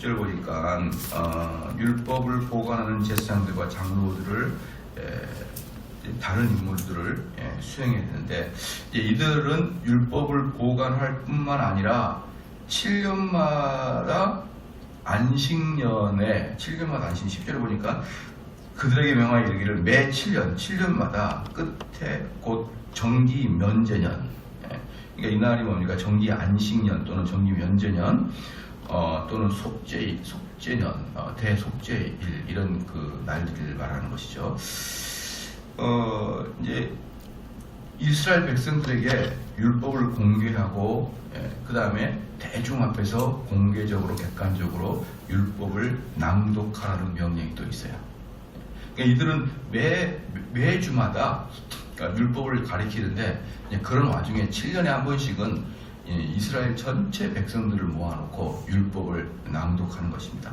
16절 보니까 율법을 보관하는 제사장들과 장로들을 다른 인물들을 수행해야 되는데, 이들은 율법을 보관할 뿐만 아니라 7년마다 안식년에 10절을 보니까 그들에게 명하여 이르기를 매 7년마다 끝에 곧 정기 면제년, 그러니까 이날이 뭡니까? 정기 안식년 또는 정기 면제년, 또는 속죄년, 대속죄일, 이런 그 날들을 말하는 것이죠. 이제 이스라엘 백성들에게 율법을 공개하고, 그 다음에 대중 앞에서 공개적으로 객관적으로 율법을 낭독하라는 명령이 또 있어요. 그러니까 이들은 매주마다 율법을 가리키는데, 그런 와중에 7년에 한 번씩은 이스라엘 전체 백성들을 모아놓고 율법을 낭독하는 것입니다.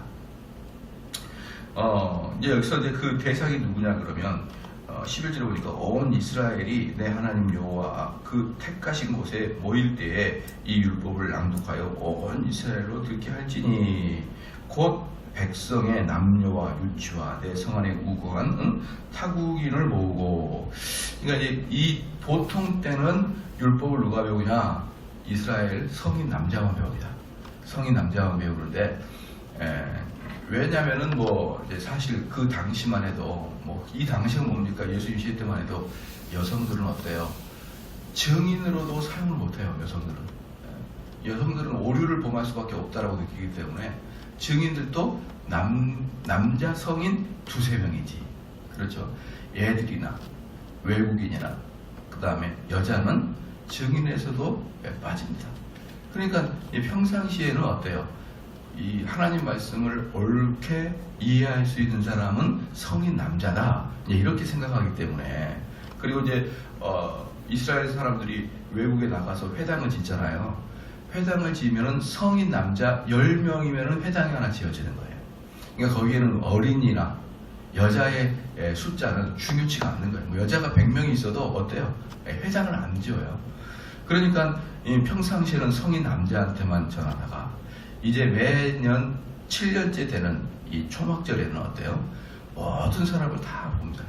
이제 여기서 이제 그 대상이 누구냐 그러면 11절에 보니까 온 이스라엘이 내 하나님 여호와 그 택하신 곳에 모일 때에 이 율법을 낭독하여 온 이스라엘로 듣게 할지니 곧 백성의 남녀와 유치와 내 성 안에 우거한 타국인을 모으고. 그러니까 이제 이 보통 때는 율법을 누가 배우냐? 이스라엘 성인 남자만 배웁니다. 성인 남자만 배우는데, 왜냐면은 이제 사실 그 당시만 해도 이 당시가 뭡니까? 예수님 시대 때만 해도 여성들은 어때요? 증인으로도 사용을 못해요. 여성들은 오류를 범할 수밖에 없다라고 느끼기 때문에 증인들도 남자 성인 2-3명이지. 그렇죠? 애들이나 외국인이나 그 다음에 여자는 증인에서도 빠집니다. 그러니까 평상시에는 어때요? 이 하나님 말씀을 옳게 이해할 수 있는 사람은 성인 남자다, 이렇게 생각하기 때문에. 그리고 이제 이스라엘 사람들이 외국에 나가서 회당을 짓잖아요. 회당을 지으면은 성인 남자 10명이면은 회당이 하나 지어지는 거예요. 그러니까 거기에는 어린이나 여자의 숫자는 중요치가 않는 거예요. 여자가 100명이 있어도 어때요? 회당을 안 지어요. 그러니까 평상시에는 성인 남자한테만 전하다가 이제 매년 7년째 되는 이 초막절에는 어때요? 모든 사람을 다 봅니다.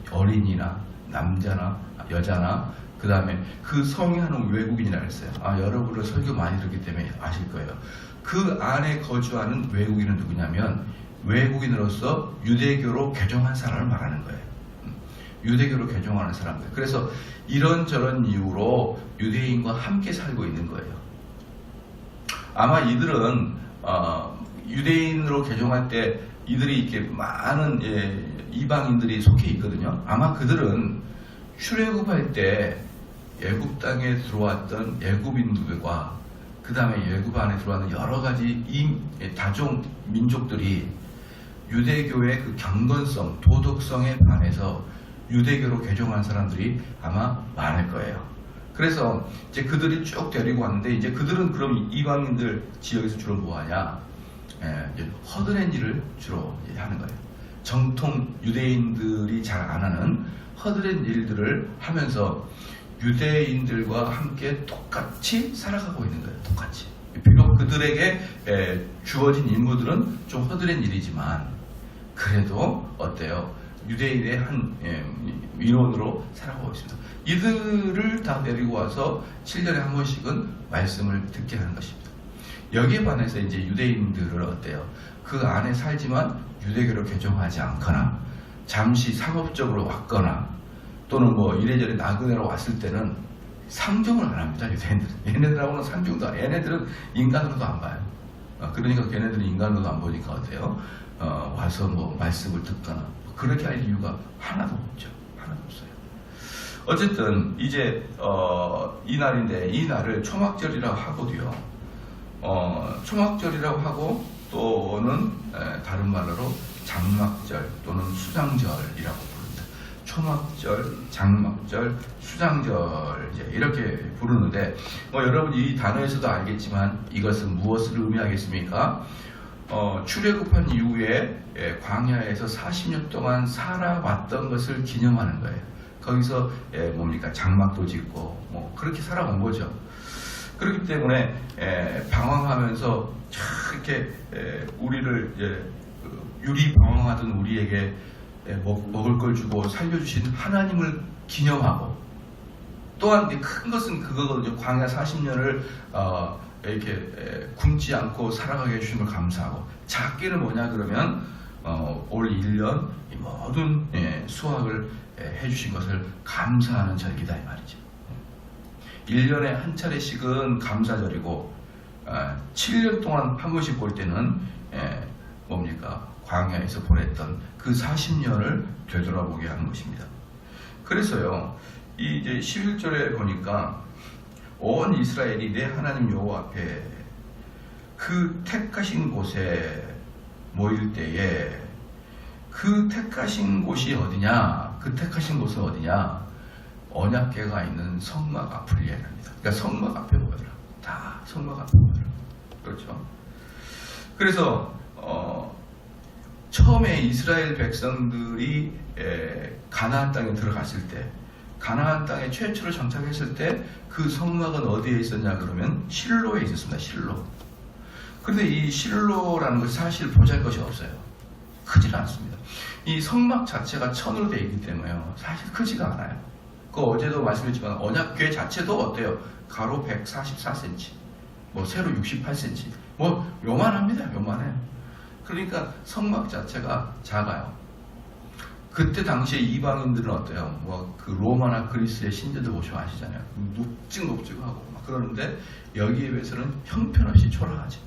어린이나 남자나 여자나 그 다음에 그 성이 하는 외국인이라 했어요. 여러분은 설교 많이 들었기 때문에 아실 거예요. 그 안에 거주하는 외국인은 누구냐면 외국인으로서 유대교로 개종한 사람을 말하는 거예요. 유대교로 개종하는 사람들. 그래서 이런저런 이유로 유대인과 함께 살고 있는 거예요. 아마 이들은 유대인으로 개종할 때 이들이 이렇게 많은 이방인들이 속해 있거든요. 아마 그들은 출애굽할 때 애굽 땅에 들어왔던 애굽인들과 그 다음에 애굽 안에 들어왔는 여러 가지 다종 민족들이 유대교의 그 경건성, 도덕성에 반해서 유대교로 개종한 사람들이 아마 많을 거예요. 그래서 이제 그들이 쭉 데리고 왔는데, 이제 그들은 그럼 이방인들 지역에서 주로 뭐 하냐? 허드렛 일을 주로 하는 거예요. 정통 유대인들이 잘 안 하는 허드렛 일들을 하면서 유대인들과 함께 똑같이 살아가고 있는 거예요. 똑같이. 비록 그들에게 주어진 임무들은 좀 허드렛 일이지만 그래도 어때요? 유대인의 한 민원으로 살아가고 있습니다. 이들을 다 데리고 와서 7년에 한 번씩은 말씀을 듣게 하는 것입니다. 여기에 반해서 이제 유대인들을 어때요? 그 안에 살지만 유대교로 개종하지 않거나 잠시 상업적으로 왔거나 또는 이래저래 나그네로 왔을 때는 상종을 안 합니다. 유대인들은. 얘네들하고는 상종도 안 해요. 얘네들은 인간으로도 안 봐요. 그러니까 걔네들은 인간으로도 안 보니까 어때요? 와서 말씀을 듣거나 그렇게 할 이유가 하나도 없죠. 하나도 없어요. 어쨌든 이제 이 날인데 이 날을 초막절이라고 하고도요. 초막절이라고 하고 또는 다른 말로 장막절 또는 수장절이라고 부릅니다. 초막절, 장막절, 수장절 이렇게 부르는데 여러분 이 단어에서도 알겠지만 이것은 무엇을 의미하겠습니까? 출애굽한 이후에 광야에서 40년 동안 살아왔던 것을 기념하는 거예요. 거기서 뭡니까? 장막도 짓고 그렇게 살아온 거죠. 그렇기 때문에 방황하면서 이렇게 우리를 유리 방황하던 우리에게 먹을 걸 주고 살려주신 하나님을 기념하고, 또한 큰 것은 그거거든요. 광야 40년을 이렇게 굶지 않고 살아가게 해주심을 감사하고, 작게는 뭐냐 그러면 올 1년 이 모든 수확을 해주신 것을 감사하는 절기다 이 말이죠. 1년에 한 차례씩은 감사절이고 7년 동안 한 번씩 볼 때는 뭡니까? 광야에서 보냈던 그 40년을 되돌아보게 하는 것입니다. 그래서요, 이 이제 11절에 보니까 온 이스라엘이 내 하나님 여호와 앞에 그 택하신 곳에 모일 때에, 그 택하신 곳이 어디냐? 그 택하신 곳은 어디냐? 언약궤가 있는 성막 앞을 이야기합니다. 그러니까 성막 앞에 모여라. 다 성막 앞에 모여라. 그렇죠? 그래서 처음에 이스라엘 백성들이 가나안 땅에 들어갔을 때, 가나안 땅에 최초로 정착했을 때 그 성막은 어디에 있었냐 그러면 실로에 있었습니다. 실로. 그런데 이 실로라는 것이 사실 보잘것이 없어요. 크질 않습니다. 이 성막 자체가 천으로 되어 있기 때문에요, 사실 크지가 않아요. 어제도 말씀드렸지만 언약궤 자체도 어때요? 가로 144cm, 세로 68cm, 요만합니다. 요만해요. 그러니까 성막 자체가 작아요. 그때 당시에 이방인들은 어때요? 그 로마나 그리스의 신제들 보시면 아시잖아요. 묵직묵직하고 막 그러는데 여기에 비해서는 형편없이 초라하죠.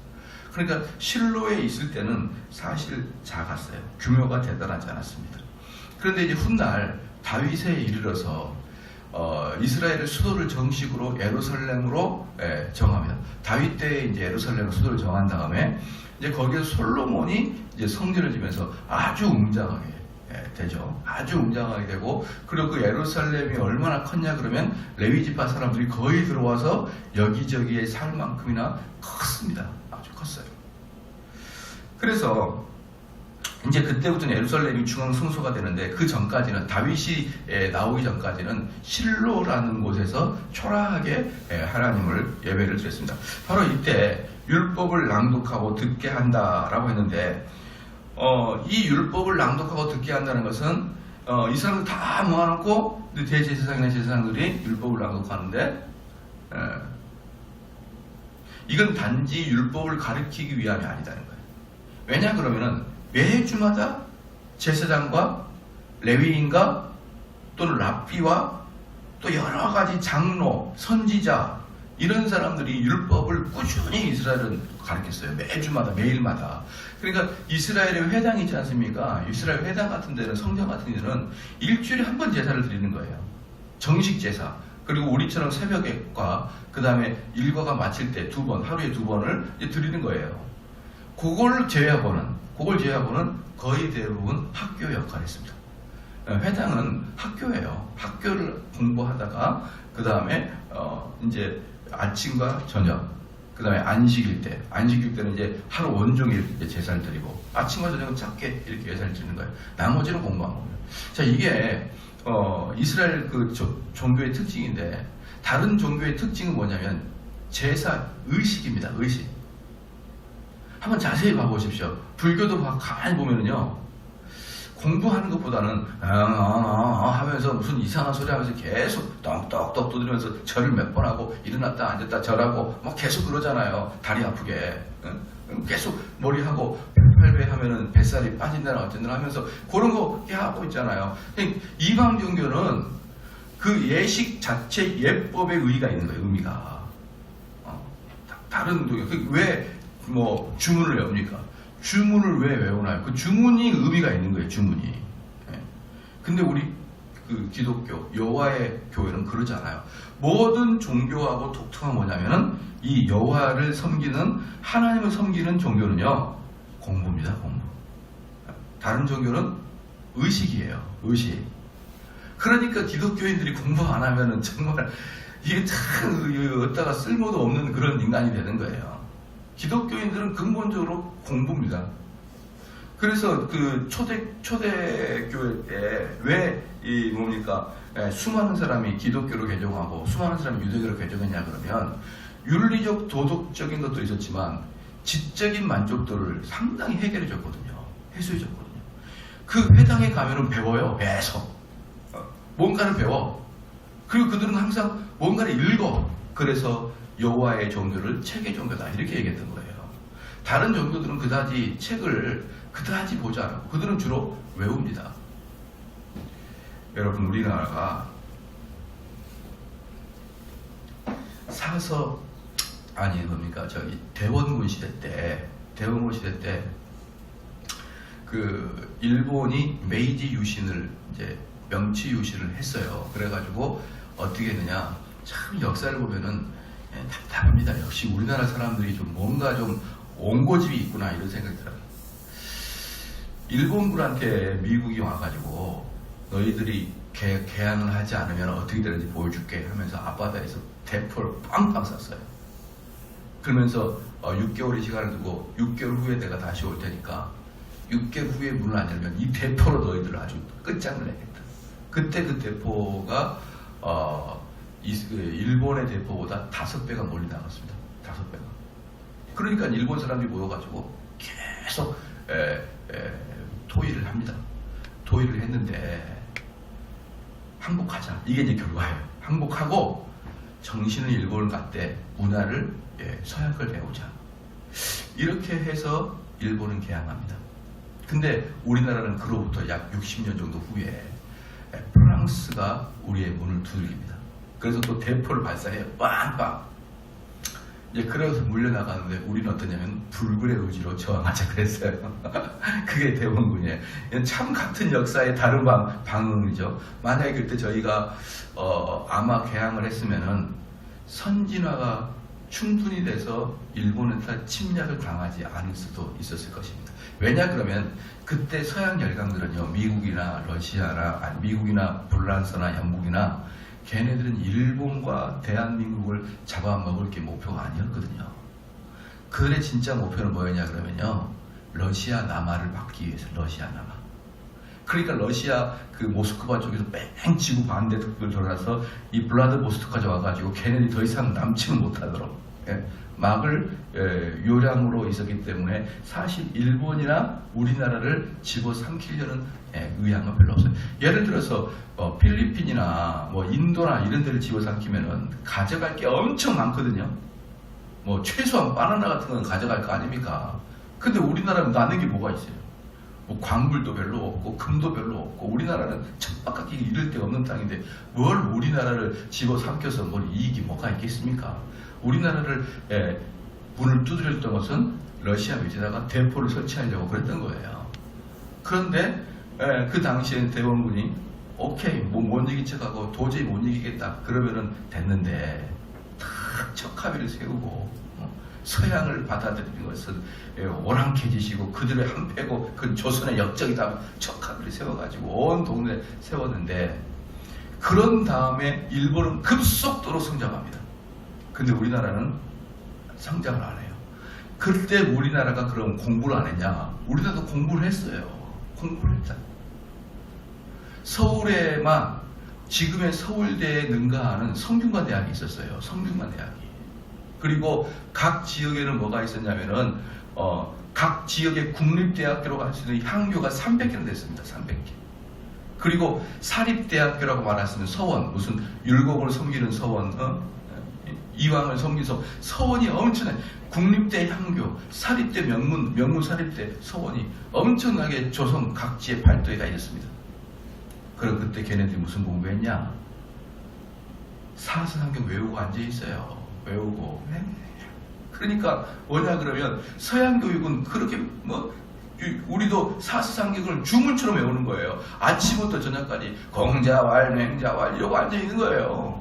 그러니까 실로에 있을 때는 사실 작았어요. 규모가 대단하지 않았습니다. 그런데 이제 훗날 다윗에 이르러서 이스라엘의 수도를 정식으로 예루살렘으로 정합니다. 다윗 때 이제 예루살렘 수도를 정한 다음에 이제 거기에서 솔로몬이 이제 성전을 지면서 아주 웅장하게 되죠. 아주 웅장하게 되고, 그리고 그 예루살렘이 얼마나 컸냐 그러면 레위지파 사람들이 거의 들어와서 여기저기에 살 만큼이나 컸습니다. 아주 컸어요. 그래서 이제 그때부터는 예루살렘이 중앙 성소가 되는데, 그 전까지는 다윗이 나오기 전까지는 실로라는 곳에서 초라하게 하나님을 예배를 드렸습니다. 바로 이때 율법을 낭독하고 듣게 한다라고 했는데, 이 율법을 낭독하고 듣게 한다는 것은 이 사람들 다 모아놓고 대제사장이나 제사장들이 율법을 낭독하는데, 이건 단지 율법을 가르치기 위함이 아니다는 거예요. 왜냐 그러면은 매주마다 제사장과 레위인과 또는 랍비와 또 여러 가지 장로, 선지자, 이런 사람들이 율법을 꾸준히 이스라엘은 가르쳤어요. 매주마다, 매일마다. 그러니까 이스라엘의 회당이 있지 않습니까? 이스라엘 회당 같은 데는, 성전 같은 데는 일주일에 한 번 제사를 드리는 거예요. 정식 제사. 그리고 우리처럼 새벽에과 그 다음에 일과가 마칠 때 하루에 두 번을 드리는 거예요. 그걸 제외하고는 거의 대부분 학교 역할을 했습니다. 회당은 학교예요. 학교를 공부하다가 그 다음에 이제 아침과 저녁, 그 다음에 안식일 때는 이제 하루 온종일 제사를 드리고, 아침과 저녁은 작게 이렇게 제사를 드리는 거예요. 나머지는 공부한 거예요. 자, 이게 이스라엘 그 종교의 특징인데, 다른 종교의 특징은 뭐냐면 제사 의식입니다. 의식. 한번 자세히 봐보십시오. 불교도 가만히 보면은요, 공부하는 것보다는 하면서 무슨 이상한 소리 하면서 계속 떡떡떡 두드리면서 절을 몇 번 하고, 일어났다 앉았다 절하고 막 계속 그러잖아요. 다리 아프게 계속 머리하고 팔배 하면은 뱃살이 빠진다나 어쩐다나 하면서 그런 거 하고 있잖아요. 이방 종교는 그 예식 자체 예법의 의의가 있는 거예요. 의미가 다른 종교 왜 주문을 외웁니까? 주문을 왜 외우나요? 그 주문이 의미가 있는 거예요. 주문이. 근데 우리 그 기독교, 여호와의 교회는 그러지 않아요. 모든 종교하고 독특한 뭐냐면은 이 여호와를 섬기는, 하나님을 섬기는 종교는요, 공부입니다. 공부. 다른 종교는 의식이에요. 의식. 그러니까 기독교인들이 공부 안 하면은 정말 이게 참 어디다가 쓸모도 없는 그런 인간이 되는 거예요. 기독교인들은 근본적으로 공부입니다. 그래서 그 초대교회 때 왜 수많은 사람이 기독교로 개종하고 수많은 사람이 유대교로 개종했냐 그러면 윤리적 도덕적인 것도 있었지만 지적인 만족도를 상당히 해결해 줬거든요. 해소해 줬거든요. 그 회당에 가면은 배워요. 계속 뭔가를 배워. 그리고 그들은 항상 뭔가를 읽어. 그래서 여호와의 종교를 책의 종교다 이렇게 얘기했던 거예요. 다른 종교들은 그다지 책을 그다지 보지 않고 그들은 주로 외웁니다. 여러분, 우리나라가 대원군 시대 때 그 일본이 메이지 유신을 이제 명치 유신을 했어요. 그래가지고 어떻게 했느냐, 참 역사를 보면은 답답합니다. 역시 우리나라 사람들이 좀 뭔가 좀 온고집이 있구나 이런 생각이 들어요. 일본군한테 미국이 와가지고 너희들이 개항을 하지 않으면 어떻게 되는지 보여줄게 하면서 앞바다에서 대포를 빵빵 쐈어요. 그러면서 6개월의 시간을 두고 6개월 후에 내가 다시 올 테니까 6개월 후에 문을 안 열면 이 대포로 너희들을 아주 끝장을 내겠다. 그때 그 대포가 일본의 대포보다 5배가 멀리 나갔습니다. 5배가. 그러니까 일본 사람들이 모여가지고 계속 토의를 합니다. 토의를 했는데 항복하자. 이게 이제 결과예요. 항복하고 정신을 일본을 갔대. 문화를 서양 걸 배우자. 이렇게 해서 일본은 개항합니다. 근데 우리나라는 그로부터 약 60년 정도 후에 프랑스가 우리의 문을 두들깁니다. 그래서 또 대포를 발사해요. 빵빵. 이제 그래서 물려나가는데 우리는 어떠냐면 불굴의 의지로 저항하자 그랬어요. 그게 대원군이에요. 참 같은 역사의 다른 방응이죠. 만약에 그때 저희가 아마 개항을 했으면은 선진화가 충분히 돼서 일본한테 침략을 당하지 않을 수도 있었을 것입니다. 왜냐 그러면 그때 서양 열강들은요, 미국이나 러시아나 미국이나 불란서나 영국이나 걔네들은 일본과 대한민국을 잡아먹을 게 목표가 아니었거든요. 그들의 진짜 목표는 뭐였냐 그러면요, 러시아 남하를 막기 위해서. 러시아 남하. 그러니까 러시아 그 모스크바 쪽에서 뺑 지구 반대쪽을 돌아서 이 블라드보스토크까지 와가지고 걔네들이 더 이상 남지를 못하도록 막을 요량으로 있었기 때문에 사실 일본이나 우리나라를 집어삼키려는 의향은 별로 없어요. 예를 들어서 필리핀이나 뭐 인도나 이런 데를 집어삼키면은 가져갈 게 엄청 많거든요. 뭐 최소한 바나나 같은 건 가져갈 거 아닙니까? 근데 우리나라는 나는 게 뭐가 있어요? 뭐 광물도 별로 없고 금도 별로 없고 우리나라는 천박하게 이를 데 없는 땅인데 뭘 우리나라를 집어삼켜서 뭘 이익이 뭐가 있겠습니까? 우리나라를 문을 두드렸던 것은 러시아 위에다가 대포를 설치하려고 그랬던 거예요. 그런데 그 당시엔 대원군이 오케이 못 이긴 척하고 도저히 못 이기겠다 그러면은 됐는데 탁 척합의를 세우고 서양을 받아들이는 것은 오랑캐지시고 그들의 한패고 그 조선의 역적이다 척합의를 세워가지고 온 동네에 세웠는데 그런 다음에 일본은 급속도로 성장합니다. 근데 우리나라는 성장을 안 해요. 그때 우리나라가 그럼 공부를 안 했냐? 우리나라도 공부를 했어요. 공부를 했다. 서울에만 지금의 서울대에 능가하는 성균관대학이 있었어요. 성균관대학이. 그리고 각 지역에는 뭐가 있었냐면은 각 지역의 국립대학교로 갈 수 있는 향교가 300개나 됐습니다. 300개. 그리고 사립대학교라고 말할 수 있는 서원, 무슨 율곡을 섬기는 서원, 이왕을 섬기서 서원이 엄청나게 국립대 향교, 사립대 명문 사립대 서원이 엄청나게 조선 각지에 발도해 있었습니다. 그럼 그때 걔네들이 무슨 공부했냐? 사서상경 외우고 앉아있어요. 외우고. 그러니까 뭐냐 그러면 서양 교육은 그렇게 우리도 사서상경을 주문처럼 외우는 거예요. 아침부터 저녁까지 공자왈, 맹자왈 이러고 앉아있는 거예요.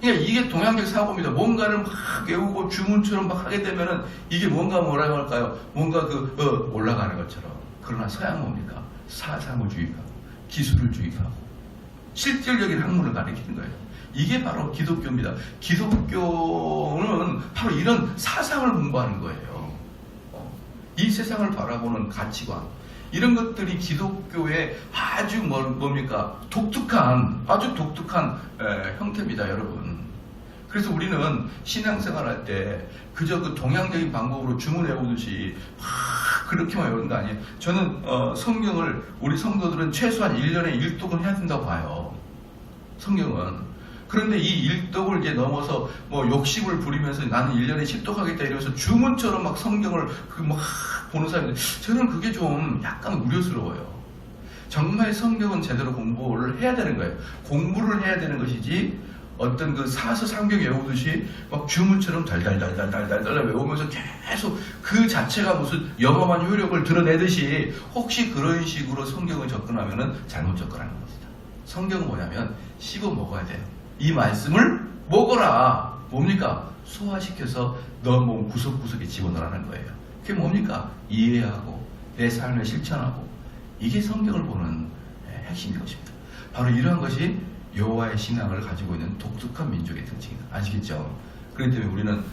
그러니까 이게 동양적 사고입니다. 뭔가를 막 외우고 주문처럼 막 하게 되면은 이게 뭐라고 할까요? 뭔가 올라가는 것처럼. 그러나 서양은 뭡니까? 사상을 주입하고 기술을 주입하고 실질적인 학문을 가리키는 거예요. 이게 바로 기독교입니다. 기독교는 바로 이런 사상을 공부하는 거예요. 이 세상을 바라보는 가치관, 이런 것들이 기독교의 아주 아주 독특한 형태입니다, 여러분. 그래서 우리는 신앙생활 할 때 그저 그 동양적인 방법으로 주문 외우듯이 그렇게만 외우는 거 아니에요. 저는 성경을 우리 성도들은 최소한 1년에 1독은 해야 된다고 봐요. 성경은. 그런데 이 1독을 이제 넘어서 뭐 욕심을 부리면서 나는 1년에 10독 하겠다 이러면서 주문처럼 막 성경을 막 보는 사람들, 저는 그게 좀 약간 우려스러워요. 정말 성경은 제대로 공부를 해야 되는 거예요. 공부를 해야 되는 것이지 어떤 그 사서 상경 외우듯이 막 주문처럼 달달달달달달 외우면서 계속 그 자체가 무슨 영험한 효력을 드러내듯이 혹시 그런 식으로 성경을 접근하면은 잘못 접근하는 겁니다. 성경은 뭐냐면 씹어 먹어야 돼요. 이 말씀을 먹어라. 뭡니까? 소화시켜서 너 몸 구석구석에 집어넣으라는 거예요. 그게 뭡니까? 이해하고 내 삶에 실천하고, 이게 성경을 보는 핵심인 것입니다. 바로 이러한 것이 여호와의 신앙을 가지고 있는 독특한 민족의 특징이다. 아시겠죠? 그렇기 때문에 우리는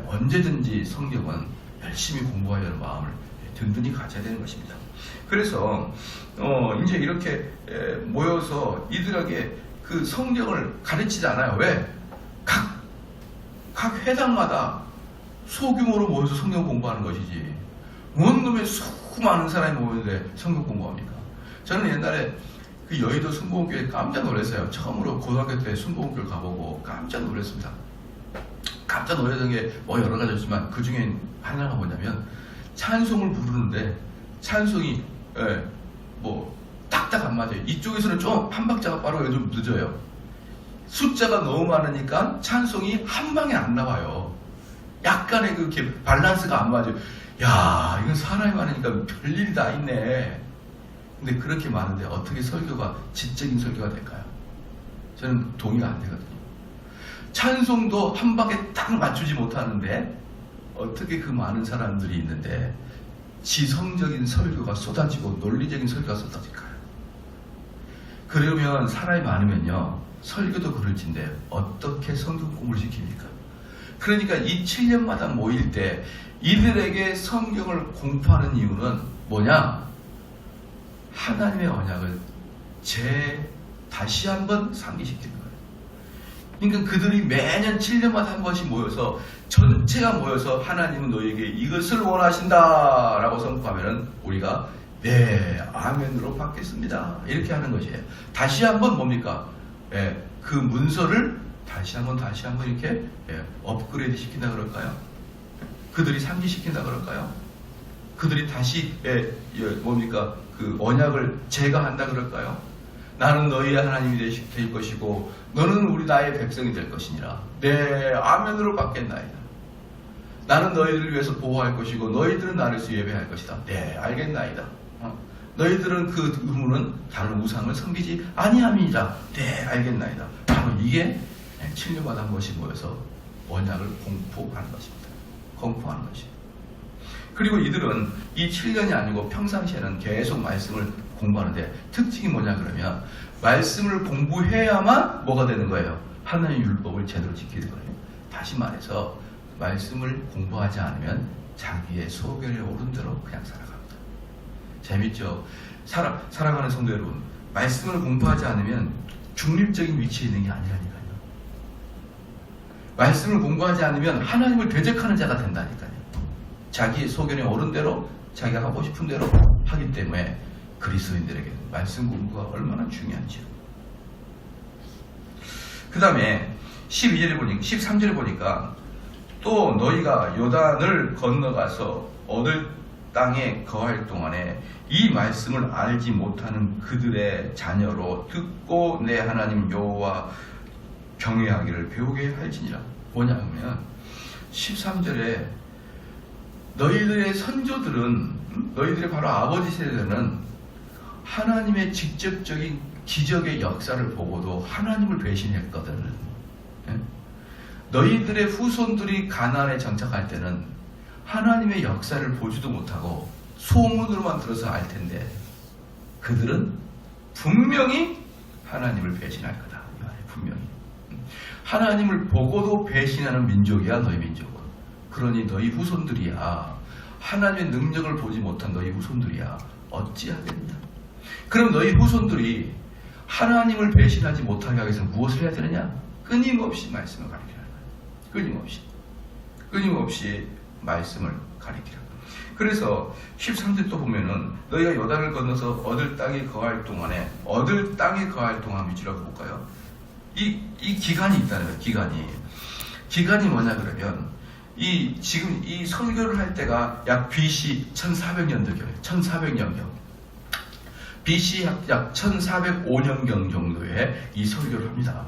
언제든지 성경은 열심히 공부하려는 마음을 든든히 가져야 되는 것입니다. 그래서 이제 이렇게 모여서 이들에게 그 성경을 가르치지 않아요. 왜? 각 회당마다 소규모로 모여서 성경 공부하는 것이지, 뭔 놈의 수많은 사람이 모이는데 성경 공부합니까? 저는 옛날에 그 여의도 순복음교회 깜짝 놀랐어요. 처음으로 고등학교 때 순복음교회 가보고 깜짝 놀랐습니다. 깜짝 놀랐던 게 뭐 여러 가지였지만 그 중에 하나가 뭐냐면, 찬송을 부르는데 찬송이 뭐 딱딱 안 맞아요. 이쪽에서는 좀 한 박자가 빠르고 좀 늦어요. 숫자가 너무 많으니까 찬송이 한 방에 안 나와요. 약간의 그렇게 밸런스가 안 맞아요. 야, 이건 사람이 많으니까 별일이 다 있네. 근데 그렇게 많은데 어떻게 설교가 지적인 설교가 될까요? 저는 동의가 안 되거든요. 찬송도 한 방에 딱 맞추지 못하는데 어떻게 그 많은 사람들이 있는데 지성적인 설교가 쏟아지고 논리적인 설교가 쏟아질까요? 그러면 사람이 많으면요, 설교도 그럴진데 어떻게 성경 공부를 시킵니까? 그러니까 이 7년마다 모일 때 이들에게 성경을 공부하는 이유는 뭐냐? 하나님의 언약을 다시 한번 상기시키는 거예요. 그러니까 그들이 매년 7년마다 한 번씩 모여서 전체가 모여서 하나님은 너에게 이것을 원하신다 라고 선포하면은 우리가 네, 아멘으로 받겠습니다. 이렇게 하는 것이에요. 다시 한번 뭡니까? 그 문서를 다시 한번 이렇게 업그레이드 시킨다 그럴까요? 그들이 상기시킨다 그럴까요? 그들이 다시 뭡니까? 그 언약을 제거한다 그럴까요? 나는 너희의 하나님이 될 것이고 너는 우리 나의 백성이 될 것이니라. 네, 아멘으로 받겠나이다. 나는 너희들을 위해서 보호할 것이고 너희들은 나를 위해서 예배할 것이다. 네, 알겠나이다. 너희들은 그 의무는 다른 우상을 섬기지 아니함이니라. 네, 알겠나이다. 바로 이게 7년마다 한 번씩 모여서 언약을 공포하는 것입니다. 공포하는 것입니다. 그리고 이들은 이 7년이 아니고 평상시에는 계속 말씀을 공부하는데 특징이 뭐냐 그러면, 말씀을 공부해야만 뭐가 되는 거예요? 하나님의 율법을 제대로 지키는 거예요. 다시 말해서 말씀을 공부하지 않으면 자기의 소견에 오른 대로 그냥 살아갑니다. 재밌죠? 살아가는 성도 여러분, 말씀을 공부하지 않으면 중립적인 위치에 있는 게 아니라니까요. 말씀을 공부하지 않으면 하나님을 대적하는 자가 된다니까요. 자기의 소견에 오른 대로 자기가 하고 싶은 대로 하기 때문에 그리스도인들에게 말씀 공부가 얼마나 중요한지요. 그 다음에 13절에 보니까 또 너희가 요단을 건너가서 얻을 땅에 거할 동안에 이 말씀을 알지 못하는 그들의 자녀로 듣고 내 하나님 여호와 경외하기를 배우게 할지니라. 뭐냐 하면 13절에 너희들의 선조들은, 너희들의 바로 아버지 세대는 하나님의 직접적인 기적의 역사를 보고도 하나님을 배신했거든. 너희들의 후손들이 가나안에 정착할 때는 하나님의 역사를 보지도 못하고 소문으로만 들어서 알 텐데 그들은 분명히 하나님을 배신할 거다. 이 말이에요. 분명히. 하나님을 보고도 배신하는 민족이야, 너희 민족은. 그러니 너희 후손들이야. 하나님의 능력을 보지 못한 너희 후손들이야. 어찌하겠냐. 그럼 너희 후손들이 하나님을 배신하지 못하게 하기 위해서 무엇을 해야 되느냐? 끊임없이 말씀을 가르쳐야 한다. 끊임없이 말씀을 가리키라. 그래서 13절 또 보면은 너희가 요단을 건너서 얻을 땅에 거할 동안에 위주라고 볼까요? 이 기간이 있다는 거예요. 기간이 뭐냐 그러면 지금 이 설교를 할 때가 약 BC 1400년도경이에요. 1400년경. BC 약 1405년경 정도에 이 설교를 합니다.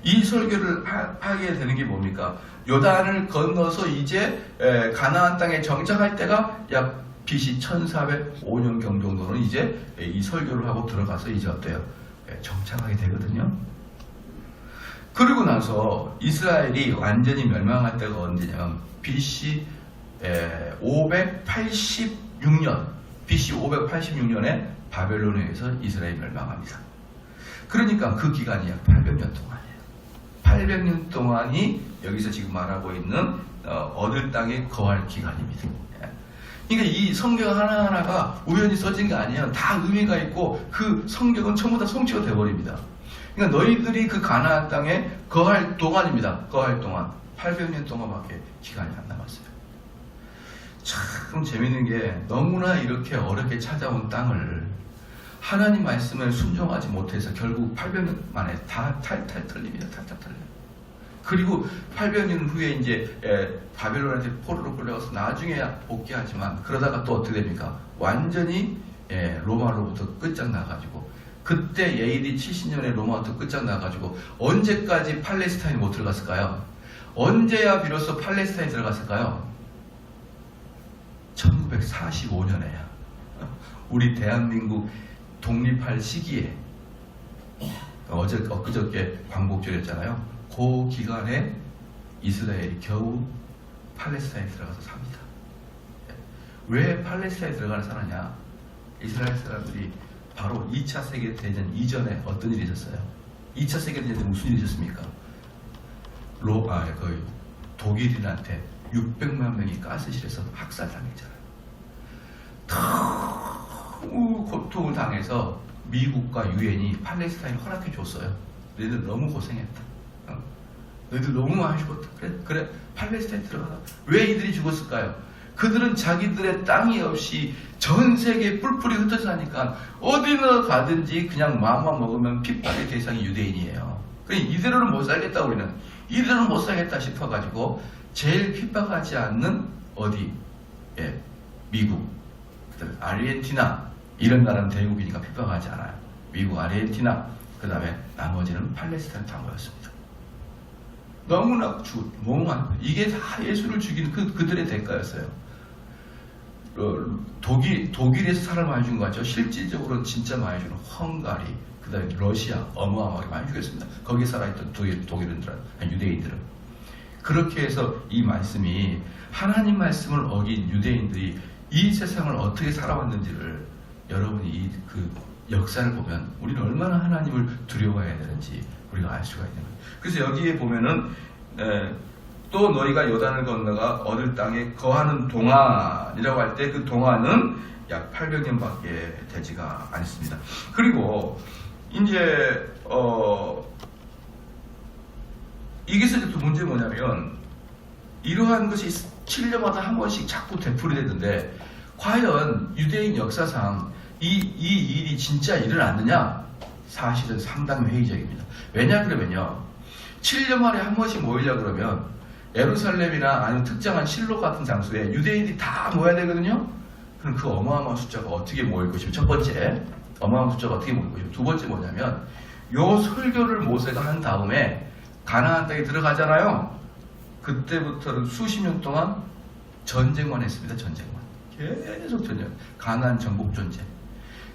이 설교를 하게 되는 게 뭡니까? 요단을 건너서 이제 가나안 땅에 정착할 때가 약 BC 1405년경 정도는 이제 이 설교를 하고 들어가서 이제 어때요? 정착하게 되거든요. 그리고 나서 이스라엘이 완전히 멸망할 때가 언제냐면 BC 586년에 바벨론에 의해서 이스라엘이 멸망합니다. 그러니까 그 기간이 약 800년 동안이에요. 800년 동안이 여기서 지금 말하고 있는 얻을 땅에 거할 기간입니다. 그러니까 이 성경 하나하나가 우연히 써진 게 아니에요. 다 의미가 있고 그 성경은 전부 다 성취가 되어버립니다. 그러니까 너희들이 그 가나안 땅에 거할 동안입니다. 거할 동안 800년 동안밖에 기간이 안 남았어요. 참 재밌는 게 너무나 이렇게 어렵게 찾아온 땅을 하나님 말씀을 순종하지 못해서 결국 800년 만에 다 탈탈 털립니다. 탈탈 털려요. 그리고 800년 후에 이제 바벨론한테 포로로 끌려가서 나중에 복귀하지만 그러다가 또 어떻게 됩니까? 완전히 로마로부터 끝장나가지고 그때 AD 70년에 로마부터 끝장나가지고 언제까지 팔레스타인이 못 들어갔을까요? 언제야 비로소 팔레스타인이 들어갔을까요? 1945년에야. 우리 대한민국 독립할 시기에 엊그저께 광복절이었잖아요. 그 기간에 이스라엘이 겨우 팔레스타인에 들어가서 삽니다. 왜 팔레스타인에 들어가서 사느냐? 이스라엘 사람들이 바로 2차 세계대전 이전에 어떤 일이 있었어요? 2차 세계대전에 무슨 일이 있었습니까? 독일인한테 600만 명이 가스실에서 학살당했잖아요. 너무 고통을 당해서 미국과 유엔이 팔레스타인을 허락해 줬어요. 너희들 너무 고생했다. 너희들 너무 많이 죽었다. 그래 팔레스타인 들어가라. 왜 이들이 죽었을까요? 그들은 자기들의 땅이 없이 전 세계에 뿔뿔이 흩어져 사니까 어디나 가든지 그냥 마음만 먹으면 핍박의 대상이 유대인이에요. 그러니 이대로는 못 살겠다. 우리는 이대로는 못 살겠다 싶어가지고 제일 핍박하지 않는 어디? 미국, 그다음에 아르헨티나 이런 나라는 대국이니까 핍박하지 않아요. 미국, 아르헨티나, 그 다음에 나머지는 팔레스타인 다 모였습니다. 너무나 몽환. 이게 다 예수를 죽인 그들의 대가였어요. 독일에서 사람 많이 죽은 것 같죠? 실질적으로 진짜 많이 죽은 헝가리, 그 다음에 러시아 어마어마하게 많이 죽였습니다. 거기에 살아있던 독일인들은, 유대인들은. 그렇게 해서 이 말씀이 하나님 말씀을 어긴 유대인들이 이 세상을 어떻게 살아왔는지를 여러분이 그 역사를 보면 우리는 얼마나 하나님을 두려워해야 되는지 우리가 알 수가 있는 거예요. 그래서 여기에 보면은 또 너희가 요단을 건너가 얻을 땅에 거하는 동안이라고 할 때 그 동안은 약 800년밖에 되지가 않습니다. 그리고 이제 여기서 또 문제는 뭐냐면 이러한 것이 7년마다 한 번씩 자꾸 되풀이되는데 과연 유대인 역사상 이 일이 진짜 일어났느냐? 사실은 상당히 회의적입니다. 왜냐 그러면요, 7년 만에 한 번씩 모이려 그러면 예루살렘이나 아니면 특정한 실로 같은 장소에 유대인들이 다 모여야 되거든요. 그럼 그 어마어마한 숫자가 어떻게 모일 것이며, 첫 번째 어마어마한 숫자가 어떻게 모일 것이며, 두 번째 뭐냐면 요 설교를 모세가 한 다음에 가나안 땅에 들어가잖아요. 그때부터는 수십 년 동안 전쟁만 했습니다. 전쟁만. 계속 전쟁. 가나안 정복 전쟁.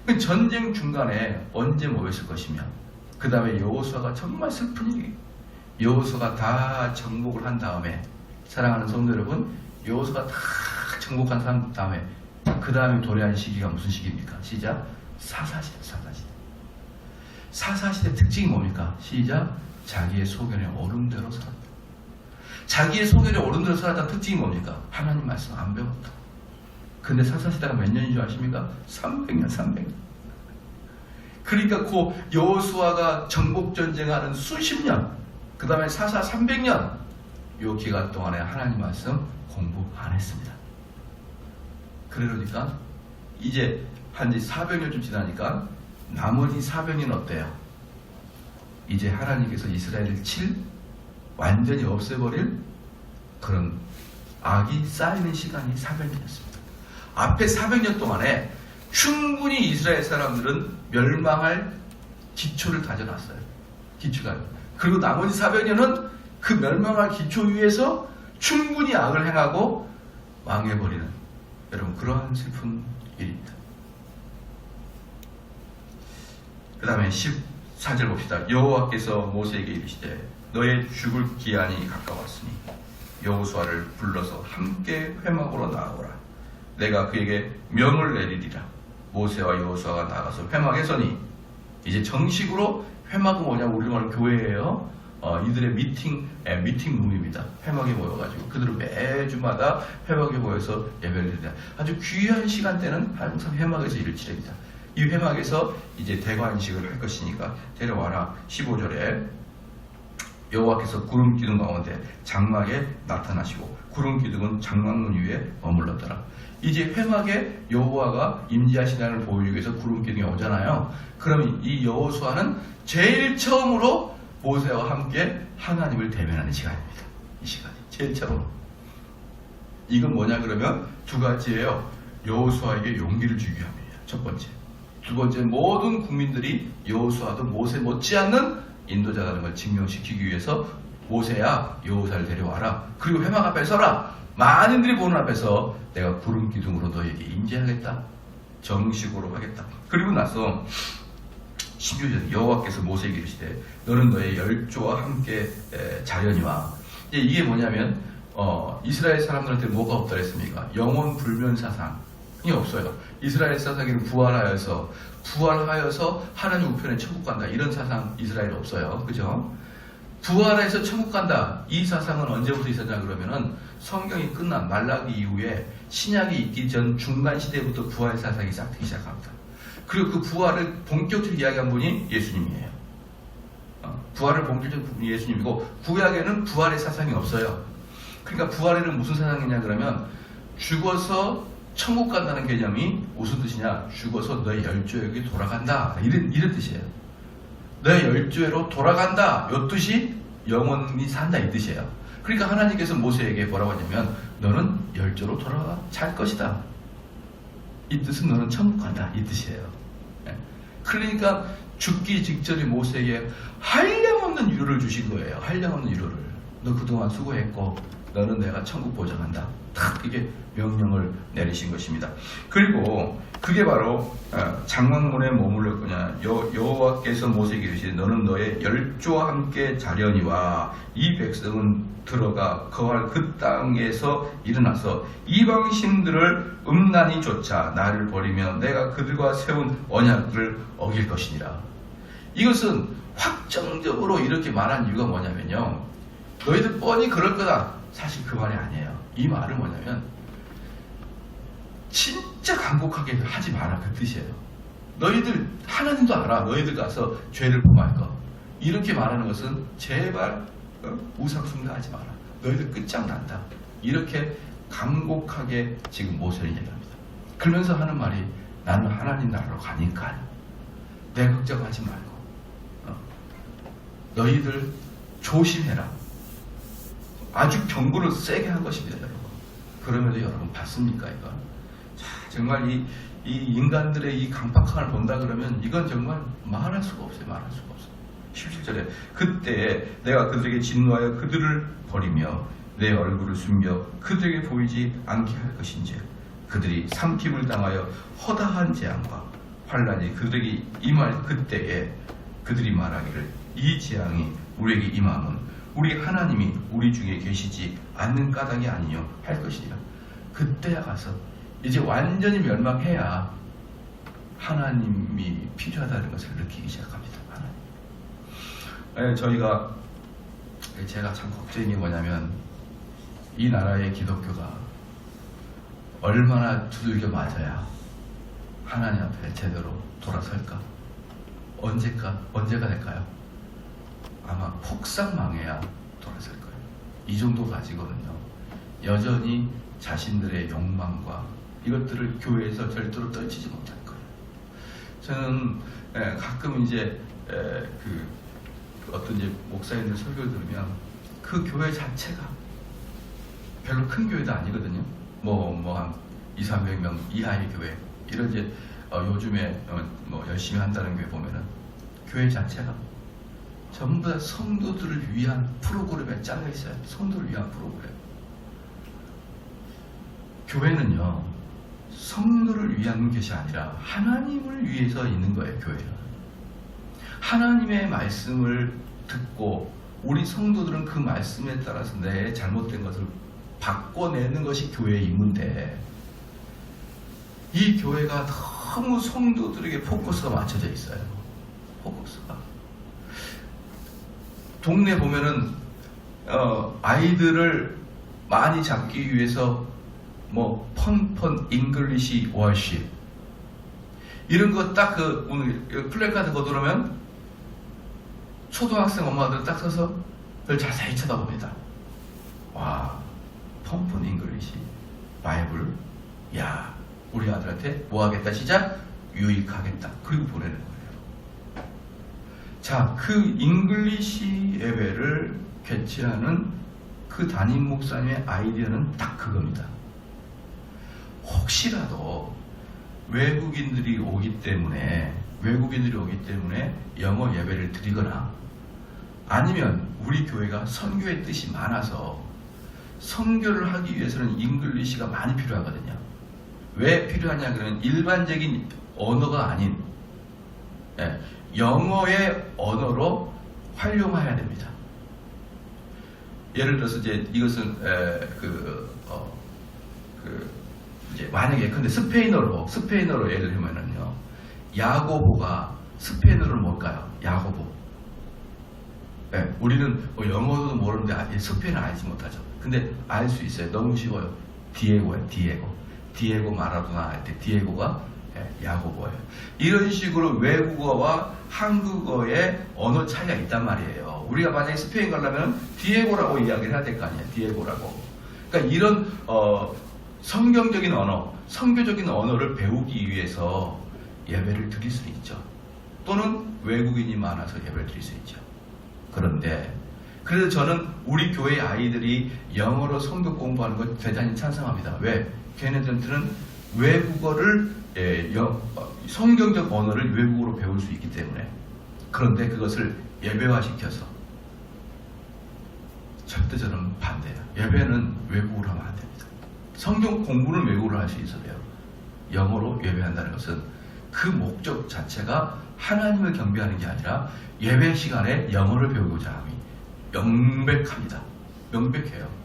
그 전쟁 중간에 언제 모였을 것이며, 그 다음에 여호수아가 정말 슬픈 일이, 여호수아가 다 정복을 한 다음에, 사랑하는 성도 여러분, 여호수아가 다 정복한 다음에 그 다음에 도래한 시기가 무슨 시기입니까? 시작. 사사시대. 사사시대 특징이 뭡니까? 시작. 자기의 소견에 오른대로 살았다. 자기의 소견에 오른대로 살았다는 특징이 뭡니까? 하나님 말씀 안 배웠다. 근데 사사시대가 몇 년인 줄 아십니까? 300년. 그러니까 그 여호수아가 정복전쟁하는 수십 년, 그 다음에 사사 300년 요 기간 동안에 하나님 말씀 공부 안 했습니다. 그러니까 이제 한지 400년쯤 지나니까 나머지 400년 어때요? 이제 하나님께서 이스라엘을 완전히 없애버릴 그런 악이 쌓이는 시간이 400년이었습니다. 앞에 400년 동안에 충분히 이스라엘 사람들은 멸망할 기초를 다져놨어요. 기초가. 그리고 나머지 400년은 그 멸망할 기초 위에서 충분히 악을 행하고 망해버리는, 여러분, 그러한 슬픈 일입니다. 그 다음에 14절 봅시다. 여호와께서 모세에게 이르시되 너의 죽을 기한이 가까웠으니 여호수아를 불러서 함께 회막으로 나아오라. 내가 그에게 명을 내리리라. 모세와 여호수아가 나가서 회막에 서니, 이제 정식으로 회막은 뭐냐면 우리 말 교회예요. 이들의 미팅룸입니다. 회막에 모여가지고 그들은 매주마다 회막에 모여서 예배를 드립니다. 아주 귀한 시간대는 항상 회막에서 일을 치릅니다. 이 회막에서 이제 대관식을 할 것이니까 데려와라. 15절에 여호와께서 구름 기둥 가운데 장막에 나타나시고 구름 기둥은 장막문 위에 머물렀더라. 이제 회막에 여호와가 임재하시다는 보여주기 위해서 구름 기둥이 오잖아요. 그러면 이 여호수아는 제일 처음으로 모세와 함께 하나님을 대면하는 시간입니다. 이 시간이 제일 처음. 이건 뭐냐 그러면 두 가지예요. 여호수아에게 용기를 주기 위함이에요. 첫 번째. 두 번째, 모든 국민들이 여호수아도 모세 못지않는 인도자라는 걸 증명시키기 위해서 모세야 여호수아를 데려와라. 그리고 회막 앞에 서라. 만인들이 보는 앞에서 내가 구름 기둥으로 너에게 임재하겠다. 정식으로 하겠다. 그리고 나서 16절 여호와께서 모세에게 이르시되 너는 너의 열조와 함께 자려니와. 이게 뭐냐면 이스라엘 사람들한테 뭐가 없다 그랬습니까? 영원 불면 사상이 없어요. 이스라엘 사상에는 부활하여서 하나님 우편에 천국 간다, 이런 사상 이스라엘에 없어요. 그죠? 부활해서 천국 간다, 이 사상은 언제부터 있었냐 그러면은 성경이 끝난 말라기 이후에 신약이 있기 전 중간 시대부터 부활 사상이 싹트기 시작합니다. 그리고 그 부활을 본격적으로 이야기한 분이 예수님이에요. 부활을 본격적으로 분이 예수님이고, 구약에는 부활의 사상이 없어요. 그러니까 부활에는 무슨 사상이냐 그러면 죽어서 천국 간다는 개념이 무슨 뜻이냐? 죽어서 너의 열조에게 돌아간다, 이런 뜻이에요. 너의 열조로 돌아간다, 이 뜻이 영원히 산다, 이 뜻이에요. 그러니까 하나님께서 모세에게 뭐라고 하냐면 너는 열조로 돌아가 잘 것이다, 이 뜻은 너는 천국 간다, 이 뜻이에요. 그러니까 죽기 직전에 모세에게 한량없는 위로를 주신 거예요. 한량없는 위로를. 너 그동안 수고했고 너는 내가 천국 보장한다, 딱 이게 명령을 내리신 것입니다. 그리고 그게 바로 장막문에 머물러 거냐. 여호와께서 모세에게 이르시되 너는 너의 열조와 함께 자려니와 이 백성은 들어가 거할 그 땅에서 일어나서 이방신들을 음란히 쫓아 나를 버리며 내가 그들과 세운 언약을 어길 것이니라. 이것은 확정적으로 이렇게 말한 이유가 뭐냐면요, 너희들 뻔히 그럴 거다, 사실 그 말이 아니에요. 이 말은 뭐냐면 진짜 간곡하게 하지 마라, 그 뜻이에요. 너희들 하나님도 알아, 너희들 가서 죄를 범할 거, 이렇게 말하는 것은 제발 우상숭배하지 마라, 너희들 끝장난다, 이렇게 간곡하게 지금 모세를 얘기합니다. 그러면서 하는 말이 나는 하나님 나라로 가니까 내 걱정하지 말고 너희들 조심해라. 아주 경고를 세게 한 것입니다, 여러분. 그럼에도 여러분 봤습니까, 이거? 자, 정말 이 인간들의 이 강팍함을 본다 그러면 이건 정말 말할 수가 없어요. 말할 수가 없어요. 17절에 그때 내가 그들에게 진노하여 그들을 버리며 내 얼굴을 숨겨 그들에게 보이지 않게 할 것인지 그들이 삼킴을 당하여 허다한 재앙과 환란이 그들에게 임할 그때에 그들이 말하기를 이 재앙이 우리에게 임함은 우리 하나님이 우리 중에 계시지 않는 까닭이 아니뇨 할 것이니라. 그때야 가서 이제 완전히 멸망해야 하나님이 필요하다는 것을 느끼기 시작합니다. 하나님. 제가 참 걱정인 게 뭐냐면 이 나라의 기독교가 얼마나 두들겨 맞아야 하나님 앞에 제대로 돌아설까? 언제가 될까요? 아마 폭삭망해야 돌아설 거예요. 이 정도 가지고는요, 여전히 자신들의 욕망과 이것들을 교회에서 절대로 떨치지 못할 거예요. 저는 가끔 이제 그 어떤 이제 목사님들 설교를 들으면 그 교회 자체가 별로 큰 교회도 아니거든요. 한 200~300명 이하의 교회, 이런 이제 요즘에 뭐 열심히 한다는 교회 보면은 교회 자체가 전부 다 성도들을 위한 프로그램에 짜여 있어요. 성도를 위한 프로그램. 교회는요, 성도를 위한 것이 아니라 하나님을 위해서 있는 거예요. 교회는 하나님의 말씀을 듣고 우리 성도들은 그 말씀에 따라서 내 잘못된 것을 바꿔내는 것이 교회의 임무인데, 이 교회가 너무 성도들에게 포커스가 맞춰져 있어요. 포커스가. 동네 보면은 아이들을 많이 잡기 위해서 뭐 펀펀 잉글리시 월십 이런 거 딱 오늘 플래카드 거두려면 초등학생 엄마들 딱 서서 그걸 자세히 쳐다봅니다. 와, 펀펀 잉글리시 바이블, 야, 우리 아들한테 뭐 하겠다, 시작, 유익하겠다, 그리고 보내는 거예요. 자, 그 잉글리시 예배를 개최하는 그 담임 목사님의 아이디어는 딱 그겁니다. 혹시라도 외국인들이 오기 때문에 영어 예배를 드리거나, 아니면 우리 교회가 선교의 뜻이 많아서 선교를 하기 위해서는 잉글리시가 많이 필요하거든요. 왜 필요하냐 그러면 일반적인 언어가 아닌 영어의 언어로 활용해야 됩니다. 예를 들어서 이제 이것은 이제 만약에 근데 스페인어로 예를 들면은요, 야고보가 스페인어로는 뭘까요? 야고보. 우리는 영어도 모르는데 스페인어 알지 못하죠. 근데 알 수 있어요. 너무 쉬워요. 디에고예요. 디에고 마라도나 할 때 디에고가 야고보예요. 이런 식으로 외국어와 한국어의 언어 차이가 있단 말이에요. 우리가 만약에 스페인 가려면 디에고라고 이야기를 해야 될 거 아니에요. 디에고라고. 그러니까 이런 성경적인 언어, 선교적인 언어를 배우기 위해서 예배를 드릴 수 있죠. 또는 외국인이 많아서 예배를 드릴 수 있죠. 그런데 그래서 저는 우리 교회 아이들이 영어로 성경 공부하는 걸 대단히 찬성합니다. 왜? 걔네들한테는 외국어를 성경적 언어를 외국어로 배울 수 있기 때문에. 그런데 그것을 예배화시켜서 절대 저는 반대예요. 예배는 외국어로 하면 안 됩니다. 성경 공부는 외국어로 할 수 있어요. 영어로 예배한다는 것은 그 목적 자체가 하나님을 경배하는 게 아니라 예배 시간에 영어를 배우고자 함이 명백합니다. 명백해요.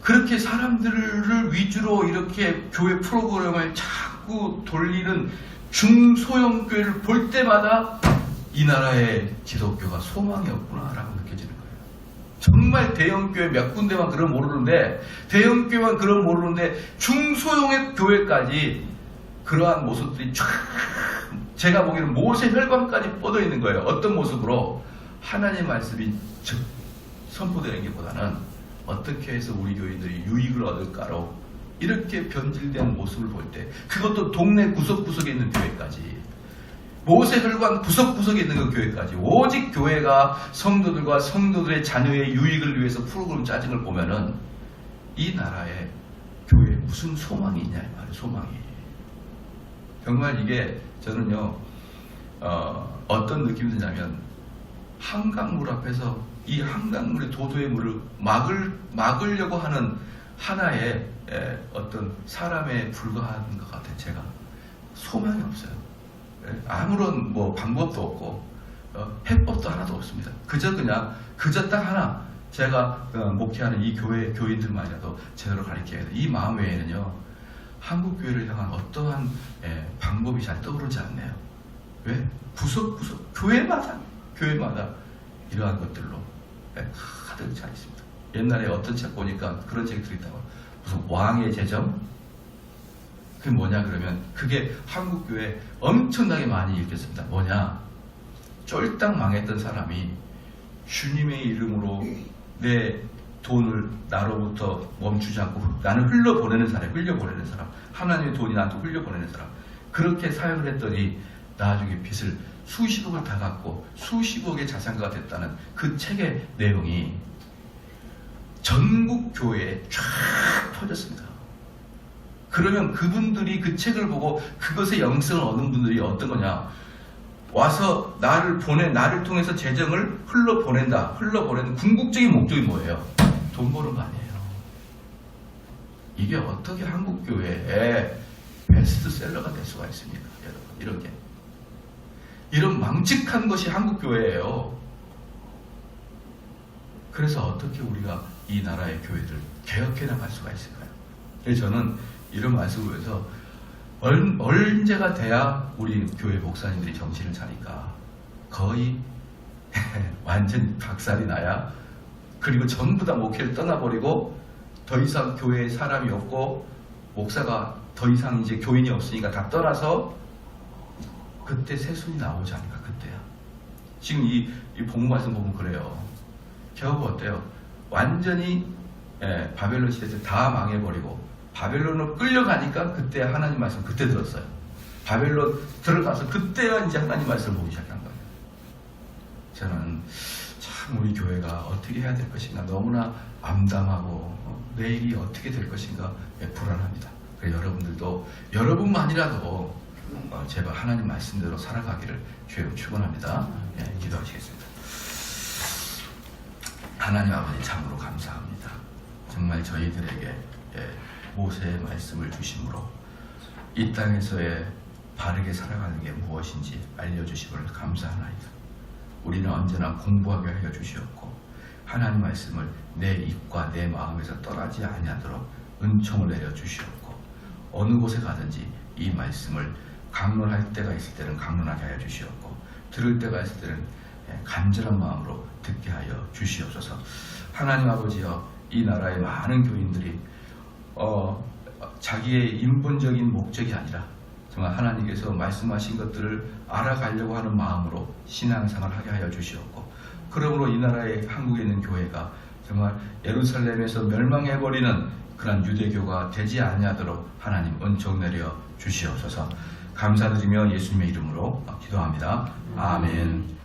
그렇게 사람들을 위주로 이렇게 교회 프로그램을 자꾸 돌리는 중소형교회를 볼 때마다 이 나라의 기독교가 소망이 없구나라고 느껴지는 거예요. 정말 대형교회 몇 군데만 그런 모르는데, 대형교회만 그런 모르는데 중소형의 교회까지 그러한 모습들이 쫙, 제가 보기에는 모세 혈관까지 뻗어 있는 거예요. 어떤 모습으로? 하나님의 말씀이 선포되는 것보다는 어떻게 해서 우리 교인들이 유익을 얻을까로 이렇게 변질된 모습을 볼 때, 그것도 동네 구석구석에 있는 교회까지, 모세 혈관 구석구석에 있는 그 교회까지, 오직 교회가 성도들과 성도들의 자녀의 유익을 위해서 프로그램 짜진 걸 보면은 이 나라에 교회에 무슨 소망이 있냐 이 말이에요. 소망이. 정말 이게 저는요, 어떤 느낌이 드냐면, 한강물 앞에서 이 한강물의 도도의 물을 막으려고 하는 하나의 어떤 사람에 불과한 것 같아요. 제가 소망이 없어요. 아무런 뭐 방법도 없고 해법도 하나도 없습니다. 그저 딱 하나, 제가 목회하는 이 교회 교인들만이라도 제대로 가르쳐야 돼. 이 마음 외에는요, 한국 교회를 향한 어떠한 방법이 잘 떠오르지 않네요. 왜? 구석구석 교회마다 이러한 것들로 가득 차 있습니다. 옛날에 어떤 책 보니까 그런 책이 들어있다고. 무슨 왕의 제정? 그게 뭐냐 그러면, 그게 한국 교회에 엄청나게 많이 읽혔습니다. 뭐냐? 쫄딱 망했던 사람이 주님의 이름으로 내 돈을 나로부터 멈추지 않고 나는 흘려보내는 사람, 하나님의 돈이 나한테 흘려보내는 사람, 그렇게 사역을 했더니 나중에 빚을 수십억을 다 갚고 수십억의 자산가가 됐다는 그 책의 내용이 전국 교회에 쫙 퍼졌습니다. 그러면 그분들이 그 책을 보고 그것의 영성을 얻는 분들이 어떤 거냐? 와서 나를 통해서 재정을 흘러보내는 궁극적인 목적이 뭐예요? 돈 버는 거 아니에요. 이게 어떻게 한국 교회에 베스트셀러가 될 수가 있습니까? 여러분, 이런 게. 이런 망측한 것이 한국 교회예요. 그래서 어떻게 우리가 이 나라의 교회들을 개혁해 나갈 수가 있을까요? 그래서 저는 이런 말씀을 위해서 언제가 돼야 우리 교회 목사님들이 정신을 차릴까? 거의 완전 박살이 나야, 그리고 전부 다 목회를 떠나버리고 더 이상 교회에 사람이 없고 목사가 더 이상 이제 교인이 없으니까 다 떠나서 그때 새순이 나오지 않을까. 그때야. 지금 이 복음 말씀 보면 그래요. 결국 어때요? 완전히 바벨론 시대에서 다 망해버리고 바벨론으로 끌려가니까 그때 하나님 말씀 그때 들었어요. 바벨론 들어가서 그때야 이제 하나님 말씀을 보기 시작한 거예요. 저는 참 우리 교회가 어떻게 해야 될 것인가 너무나 암담하고 내일이 어떻게 될 것인가 불안합니다. 그래서 여러분들도 여러분만이라도 제발 하나님 말씀대로 살아가기를 주여 축원합니다. 기도하시겠습니다. 하나님 아버지 참으로 감사합니다. 정말 저희들에게 모세의 말씀을 주심으로 이 땅에서의 바르게 살아가는 게 무엇인지 알려주심을 감사하나이다. 우리는 언제나 공부하게 하여 주시옵고 하나님 말씀을 내 입과 내 마음에서 떠나지 아니하도록 은총을 내려 주시옵고 어느 곳에 가든지 이 말씀을 강론할 때가 있을 때는 강론하게 하여 주시옵고 들을 때가 있을 때는 간절한 마음으로 듣게 하여 주시옵소서. 하나님 아버지여, 이 나라의 많은 교인들이 자기의 인본적인 목적이 아니라 정말 하나님께서 말씀하신 것들을 알아가려고 하는 마음으로 신앙생활을 하게 하여 주시옵고, 그러므로 이 나라의 한국에 있는 교회가 정말 예루살렘에서 멸망해버리는 그런 유대교가 되지 아니하도록 하나님 은총 내려 주시옵소서. 감사드리며 예수님의 이름으로 기도합니다. 아멘.